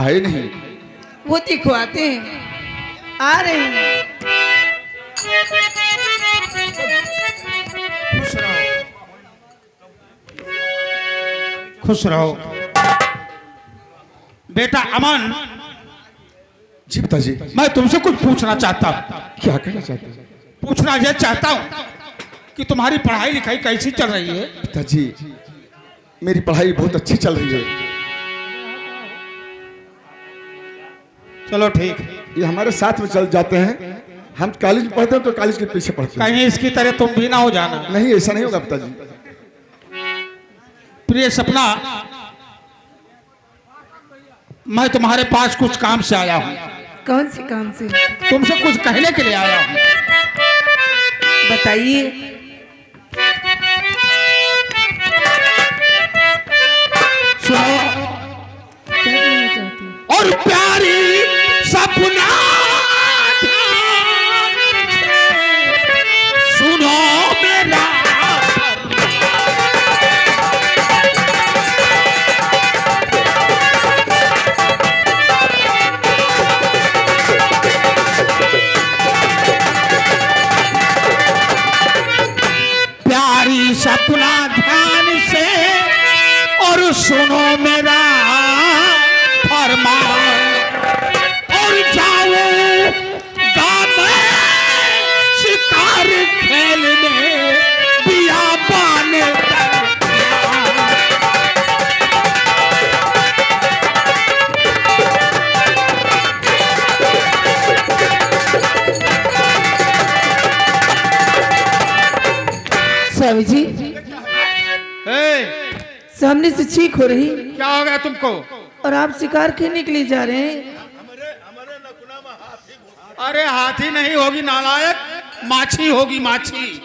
है नहीं। वो देखो आते हैं, आ रहे हैं। खुश रहो, खुश रहो बेटा अमन। जी पिताजी। मैं तुमसे कुछ पूछना चाहता हूँ। क्या कहना चाहते हैं? पूछना यह चाहता हूँ कि तुम्हारी पढ़ाई लिखाई कैसी चल रही है? पिताजी मेरी पढ़ाई बहुत अच्छी चल रही है। चलो ठीक है। ये हमारे साथ में चल जाते हैं। हम कॉलेज में पढ़ते हैं तो कॉलेज के पीछे पढ़ते हैं। कहीं इसकी तरह तुम भी ना हो जाना। नहीं ऐसा नहीं होगा पिताजी। प्रिय सपना, मैं तुम्हारे पास कुछ काम से आया हूँ। कौन सी काम से? तुमसे कुछ कहने के लिए आया हूँ। बताइए। सुनो। क्या कहना चाहती हैं? और प्यारी सपना सुनो मेरा, प्यारी सपना ध्यान से और सुनो मेरा फरमान, और जाओ गाँव में शिकार खेलने बियाबान स्वामी जी, सामने से चीख हो रही क्या हो गया तुमको? और आप शिकार खेलने के लिए जा रहे हैं। अरे हाथी नहीं होगी नालायक, माछी होगी माछी।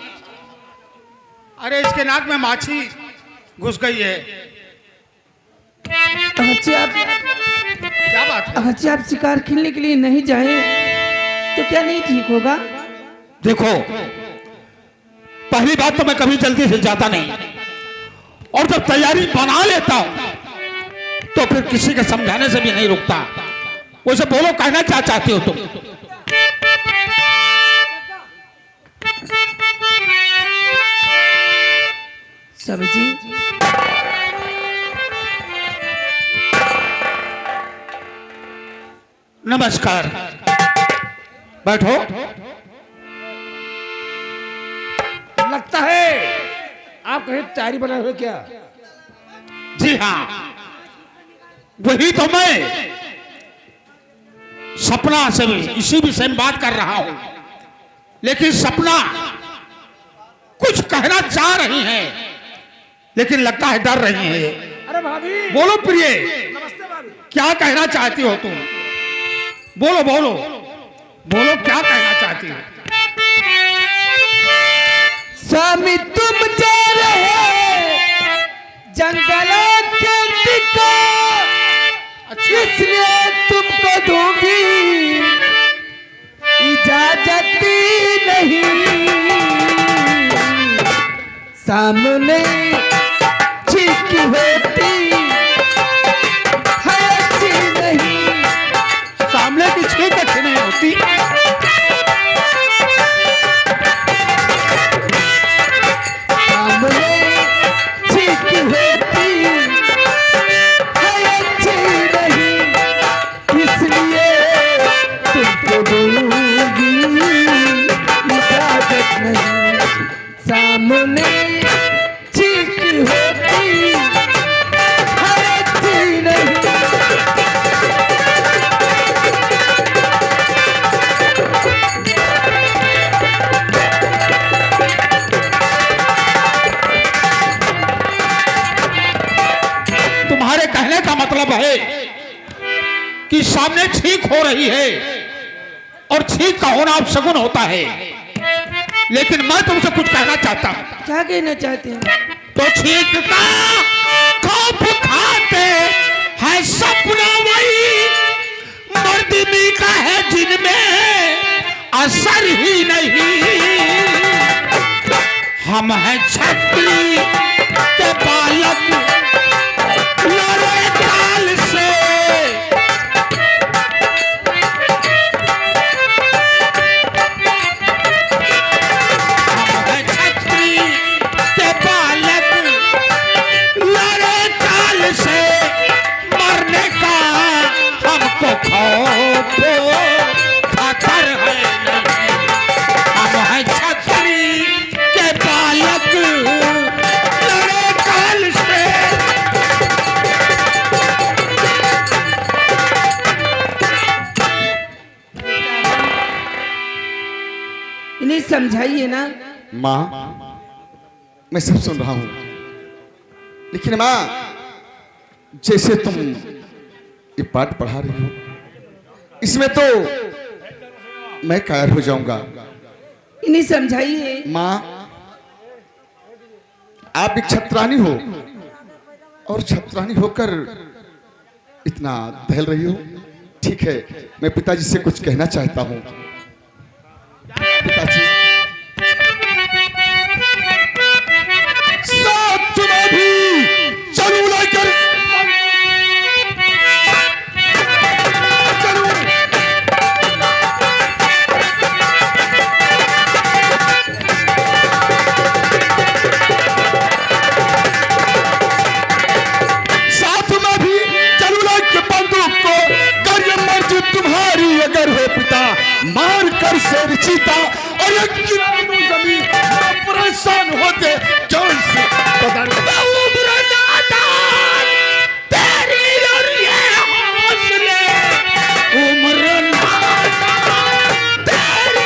अरे इसके नाक में माछी घुस गई है। अच्छा आप क्या बात है? अच्छा आप शिकार खेलने के लिए नहीं जाए तो क्या नहीं ठीक होगा? देखो, पहली बात तो मैं कभी जल्दी से जाता नहीं, और जब तैयारी बना लेता हूं तो फिर किसी के समझाने से भी नहीं रुकता। वैसे बोलो, कहना क्या चाहती हो तुम? स्वामी जी, नमस्कार, बैठो। लगता है आप कहीं तैयारी बना हुए क्या? जी हाँ, वही तो मैं सपना से भी इसी विषय में बात कर रहा हूं। लेकिन सपना कुछ कहना चाह रही है, लेकिन लगता है डर रही है। अरे भाभी, बोलो प्रिय, नमस्ते भाभी। क्या कहना चाहती हो तुम? बोलो बोलो बोलो, क्या कहना चाहती हो? स्वामी तुम जा रहे जंगलों के टिको, इसलिए तुमको दूंगी इजाजत नहीं। सामने चीख होती है अच्छी नहीं। सामने की छींक अच्छी नहीं होती। सामने चीख होती है अच्छी नहीं, इसलिए तुमको दूंगी इजाजत नहीं। सामने चीख होती है अच्छी नहीं। तुम्हारे कहने का मतलब है कि सामने छींक हो रही है, और छींक का होना अब शगुन होता है। लेकिन मैं तुमसे कुछ कहना चाहता हूं। क्या कहना चाहते हैं? तो छींक का खौफ खाते है सपना, वही मर्दनी का है जिनमें असर ही नहीं। हम हैं छत्री के बालक, लड़े काल से समझाइए ना। माँ, मैं सब सुन रहा हूं, लेकिन माँ, जैसे तुम ये पाठ पढ़ा रही हो, इसमें तो मैं कायर हो जाऊंगा। इन्हें समझाइए। माँ, आप एक छत्रानी हो और छत्रानी होकर इतना दहल रही हो। ठीक है, मैं पिताजी से कुछ कहना चाहता हूँ। पिताजी, साथ में भी चलूं लेकर, अगर हो पिता मार कर शेर चीता और एक किरानों जमीन परेशान होते जान से बदल तेरी और ये हौसले उम्र तेरी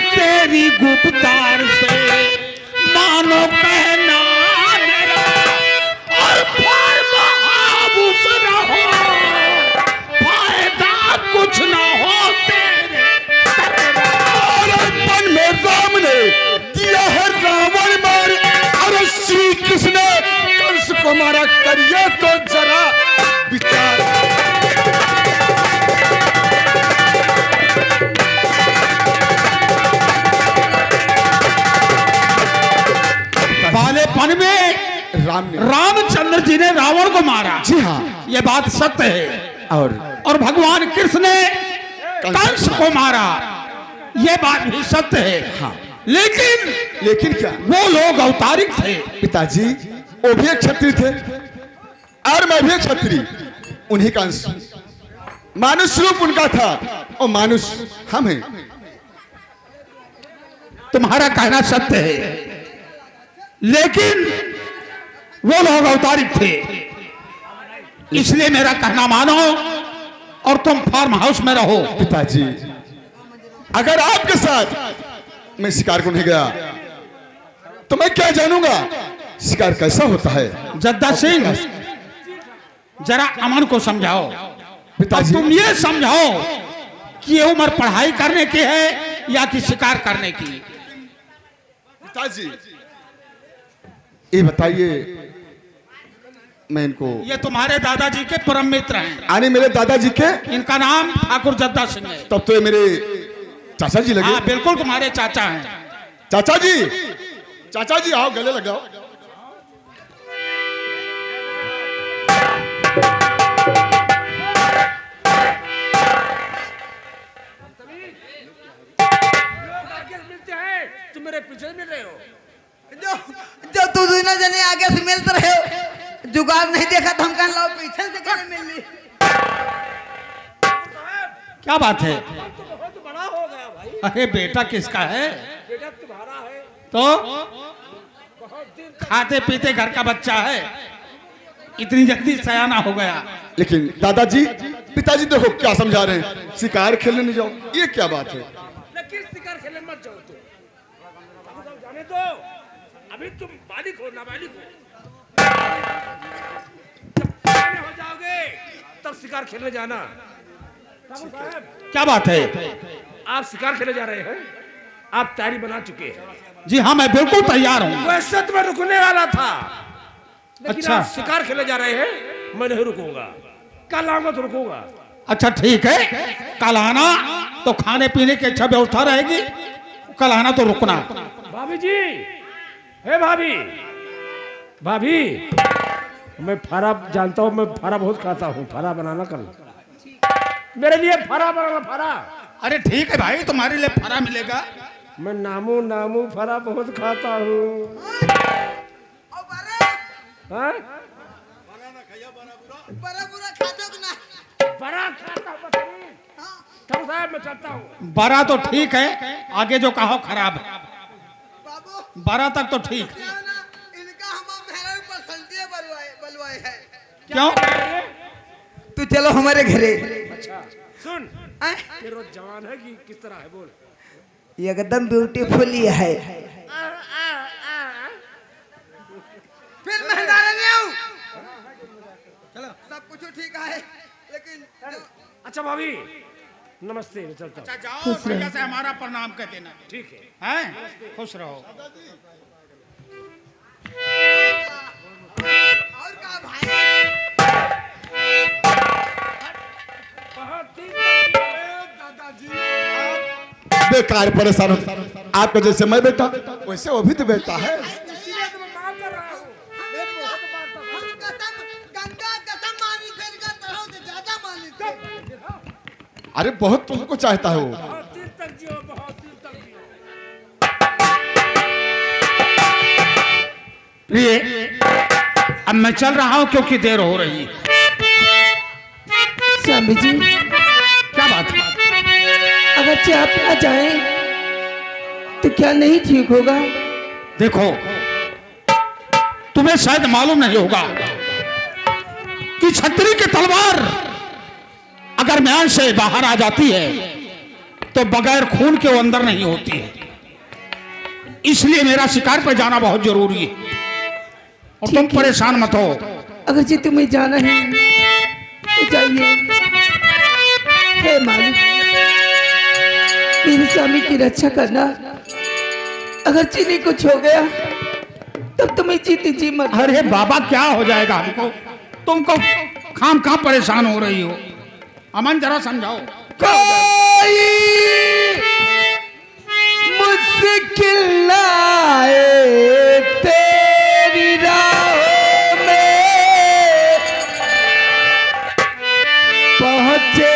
तेरी गुप्तार से मानो कहना मेरा और फरमाबूस रहो, फायदा कुछ ना हो तेरे मन में। राम ने दिया है रावण मार और श्री कृष्ण ने कंस को मारा। करिए तो जरा विचार। बालेपन में रामचंद्र जी ने रावण को मारा। जी हाँ, ये बात सत्य है। और भगवान कृष्ण ने कंस को मारा, ये बात भी सत्य है। हाँ। लेकिन क्या वो लोग अवतारिक थे। पिताजी, वो भी एक क्षत्रिय थे और मैं भी एक क्षत्रिय, उन्हीं का अंश। मानुष रूप उनका था और मानुष हम हैं। तुम्हारा कहना सत्य है, लेकिन वो लोग अवतारिक थे, इसलिए मेरा कहना मानो और तुम फार्म हाउस में रहो। पिताजी, अगर आपके साथ मैं शिकार को नहीं गया तो मैं क्या जानूंगा शिकार कैसा होता है। जद्दा सिंह, जरा अमन को समझाओ। पिताजी, तुम ये समझाओ कि ये उम्र पढ़ाई करने की है या कि शिकार करने की। पिताजी, ये बताइए, मैं इनको, ये तुम्हारे दादाजी के परम मित्र हैं। आने मेरे दादाजी के, इनका नाम ठाकुर जद्दा सिंह है। तब तो ये मेरे चाचा जी लगे। हाँ, बिल्कुल तुम्हारे चाचा हैं। चाचा जी आओ, गले लगाओ। तुम मेरे पीछे मिल रहे हो। जो तू दोनों जने आगे से मिलते रहे हो, जुगाड़ नहीं देखा तो हम कहने लगे पीछे से कैसे मिल ली। क्या बात है? तो बहुत बड़ा हो गया भाई। अरे बेटा किसका है? बेटा तुम्हारा है। तो खाते पीते घर का बच्चा है, इतनी जल्दी सयाना हो गया। लेकिन दादाजी, पिताजी देखो क्या समझा रहे हैं, शिकार खेलने नहीं जाओ, ये क्या बात है? लेकिन शिकार खेलने मत जाओ तुम, जाने दो। अभी तुम बालिक हो, नाबालिग हो। जब पुराने हो जाओगे तब शिकार खेलने जाना। क्या बात है? आप शिकार खेलने जा रहे हैं, आप तैयारी बना चुके हैं। जी हाँ, मैं बिल्कुल तैयार हूँ। वैसे तो मैं रुकने वाला था, लेकिन अच्छा। आप शिकार खेलने जा रहे हैं, मैं नहीं रुकूंगा। कल आऊंगा तो रुकूंगा। अच्छा ठीक है, कल आना तो खाने पीने की अच्छा व्यवस्था रहेगी। कल आना तो रुकना। भाभी जी, हे भाभी, भाभी, मैं फारा जानता हूँ, मैं फारा बहुत खाता हूँ। फारा बनाना कल मेरे लिए, फारा बनाना। फारा, अरे ठीक है भाई, तुम्हारे लिए फरा मिलेगा। मैं नामू फारा बहुत खाता हूँ। हाँ? बड़ा बुरा खाते हो कि ना? बड़ा खाता हूँ। ठाकुर साहब, है, मैं चलता हूँ। 12 तो ठीक है, आगे जो कहो खराब है। बाबू 12 तक तो ठीक। क्या ना इनका हम मेहरा पर संतिया बलवाए है। क्यों? तू चलो हमारे घरे। अच्छा सुन, आए? ये रोज जवान है कि किस तरह है बोल। ये एकदम ब्यूटीफुल ही है। फिर मेहंदारे में आऊं। चलो सब कुछ ठीक है, लेकिन अच्छा भाभी नमस्ते, मैं चलता हूँ। अच्छा जाओ, भैया से हमारा प्रणाम कह देना। ठीक है। हैं? खुश रहो। और का भाई बहुत दिन दादाजी। बेकार परेशान हो। आपका जैसे मैं बेटा वैसे वो भी तो बेटा है। इसीलिए तो मैं बात कर रहा हूँ। मैं बहुत बात कर रहा हूँ। हम कसम गंगा कसम मानी फिर का तरह से ज्यादा मानी थे। अरे बहुत तुमको चाहता है वो। बहुत दिन तक जियो, बहुत दिन तक जियो। प्रिय, अब मैं चल रहा हूँ क्योंकि देर हो रही है। स्वामी जी, क्या बात है? अगर आप ना जाएं तो क्या नहीं ठीक होगा? देखो, तुम्हें शायद मालूम नहीं होगा कि छतरी की तलवार अगर म्यान से बाहर आ जाती है तो बगैर खून के वो अंदर नहीं होती है। इसलिए मेरा शिकार पर जाना बहुत जरूरी है और तुम ठीक है। परेशान मत हो। अगर जी तुम्हें जाना है तो जाइए। हे मालिक, मेरे स्वामी की रक्षा करना। अगर चीनी कुछ हो गया तब तुम्हें जीती जी मत। अरे बाबा, क्या हो जाएगा हमको? तुमको खाम खा परेशान हो रही हो। अमन जरा समझाओ। कोई मुश्किल आए तेरी राहों में, पहुंचे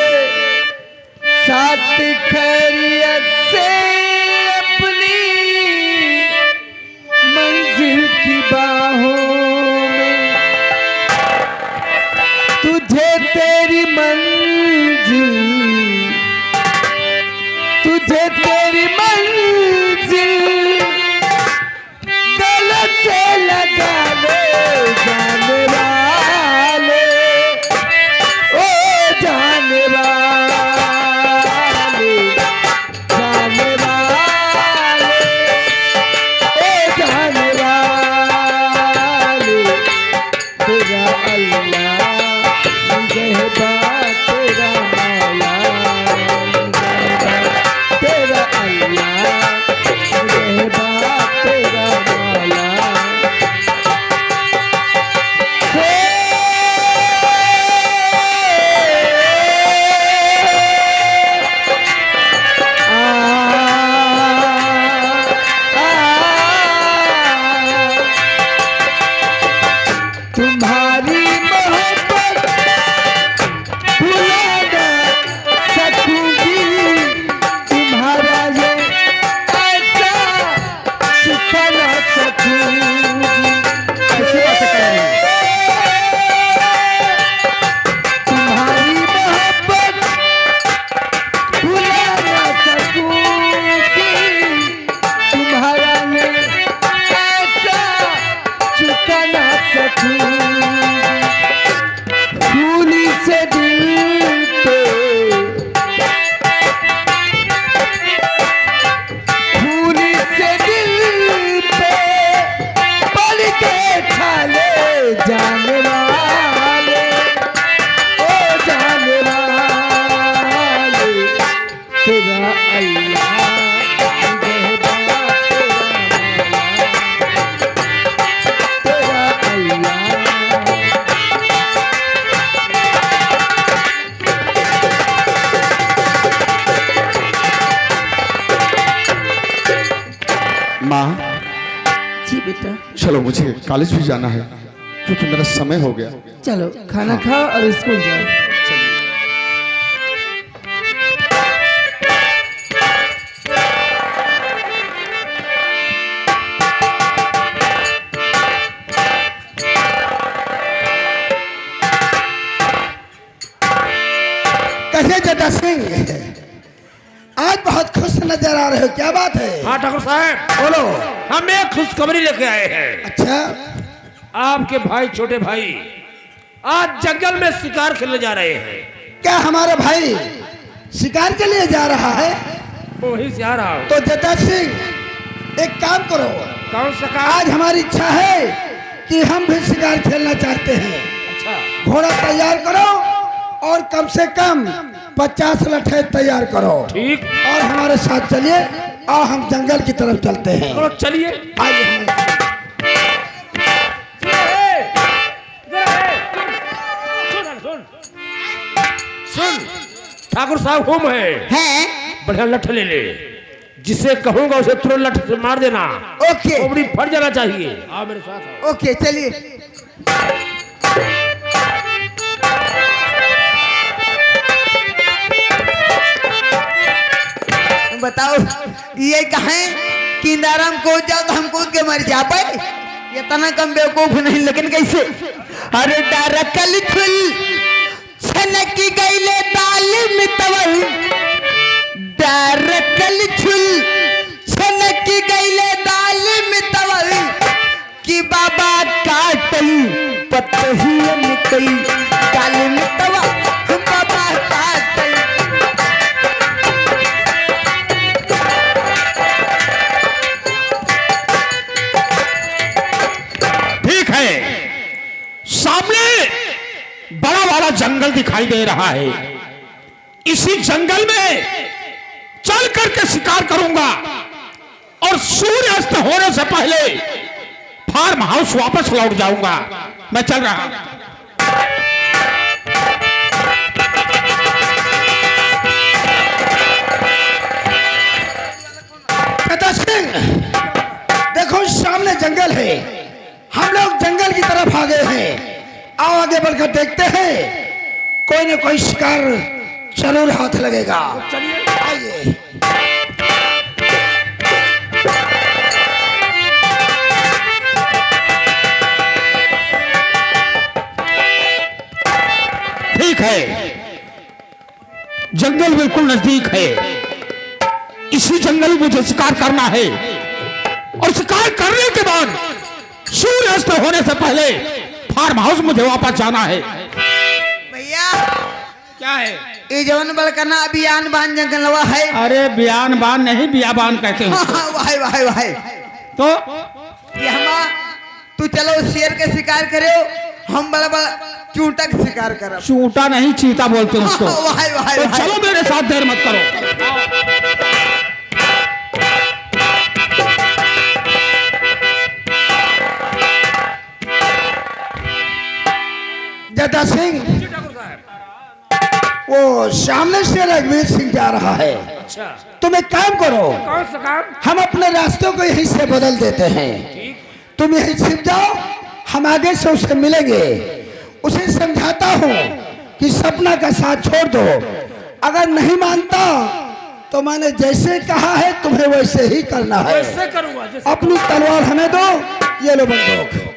साथ खैरियत से अपनी मंजिल की बाहों में। तुझे तेरी मंजिल, तुझे तेरी मंजिल गलत से लगा ले जाने वाले, ओ जाने वाले, जाने वाले, ओ जाने वाले। तेरा अल्लाह निगहबा, तेरा मौला निगहबा, तेरा अल्लाह निगहबा, तेरा मौला। तुम्हारी मोहब्बत भुला ना सकूंगी, तुम्हारा ये ऐसा सुखा ना सकूंगी। ऐसी बातें कर रही हो। तुम्हारी मोहब्बत भुला ना सकूंगी, तुम्हारा ये ऐसा चुका ना सकूंगी। भूली से दिल पे, भूली से दिल पे पल के ठाले जाने वाले, ओ जाने वाले। तेरा अल्लाह निगहबा, तेरा अल्लाह। माँ जी बेटा, चलो, मुझे कॉलेज भी जाना है क्योंकि मेरा समय हो गया। चलो खाना खाओ और स्कूल जाओ। कैसे जटा सिंह नजर आ रहे हो, क्या बात है? हाँ ठाकुर साहब, बोलो। हम एक खुशखबरी लेके आए हैं। अच्छा, आपके भाई, छोटे भाई आज जंगल में शिकार खेलने जा रहे हैं। क्या हमारा भाई शिकार के लिए जा रहा है? वहीं से आ रहा हूँ। तो जटा सिंह, एक काम करो, कौन सा काम? आज हमारी इच्छा है कि हम भी शिकार खेलना चाहते हैं। अच्छा, घोड़ा तैयार करो और कम से कम 50 लट्ठे तैयार करो ठीक। और हमारे साथ चलिए और हम जंगल की तरफ चलते हैं। चलो चलिए। आइए हमारे साथ। सुन, ठाकुर साहब हुम है, बढ़िया लठ ले ले। जिसे कहूंगा उसे तुरंत लठ से मार देना। ओके खोपड़ी फट जाना चाहिए। आओ मेरे साथ आओ। ओके चलिए। बताओ ये कहें कि इंदाराम को जाओ तो हम कूद के मर जा पाए? ये तना कम बेवकूफ नहीं, लेकिन कैसे? अरे डारकल छुल छनकी गईले दाल मितवल, डारकल छुल छनकी गईले दाल मितवल, कि बाबा काटई पतही मितई दाल मितवा, बाबा काटई। ठीक है, सामने बड़ा वाला जंगल दिखाई दे रहा है। इसी जंगल में चल करके शिकार करूंगा और सूर्यास्त होने से पहले फार्म हाउस वापस लौट जाऊंगा। मैं चल रहा हूं। जटा सिंह, देखो सामने जंगल है, हम लोग जंगल की तरफ आ गए हैं। आओ आगे बढ़कर देखते हैं, कोई न कोई शिकार जरूर हाथ लगेगा। आइए। ठीक है, जंगल बिल्कुल नजदीक है। इसी जंगल में मुझे शिकार करना है और शिकार करने के बाद सूर्यास्त होने से पहले फार्म हाउस मुझे वापस जाना है। भैया क्या है? ये जवन बड़कना अभियान बान जंगलवा है। अरे बयान बान नहीं, बियाबान कहते हैं उसको। वाह वाह वाह। तो ये हमा तू चलो शेर के शिकार करे, हम बड़ा बड़ा चूंटा के शिकार करब। चूटा नहीं, चीता बोलते हैं उसको। वाह वाह तो वाह। चलो मेरे साथ, देर मत करो। जटा सिंह, जी ठाकुर साहब। वो सामने से रघुवीर सिंह जा रहा है। अच्छा, तुम एक काम करो, कौन सा काम? हम अपने रास्तों को यहीं से बदल देते हैं। ठीक। तुम यहीं छिप जाओ, हम आगे से उसे मिलेंगे। उसे समझाता हूँ कि सपना का साथ छोड़ दो। अगर नहीं मानता तो मैंने जैसे कहा है तुम्हें वैसे ही करना है। वैसे करूंगा जैसे। अपनी तलवार हमें दो, ये लो बंदूक।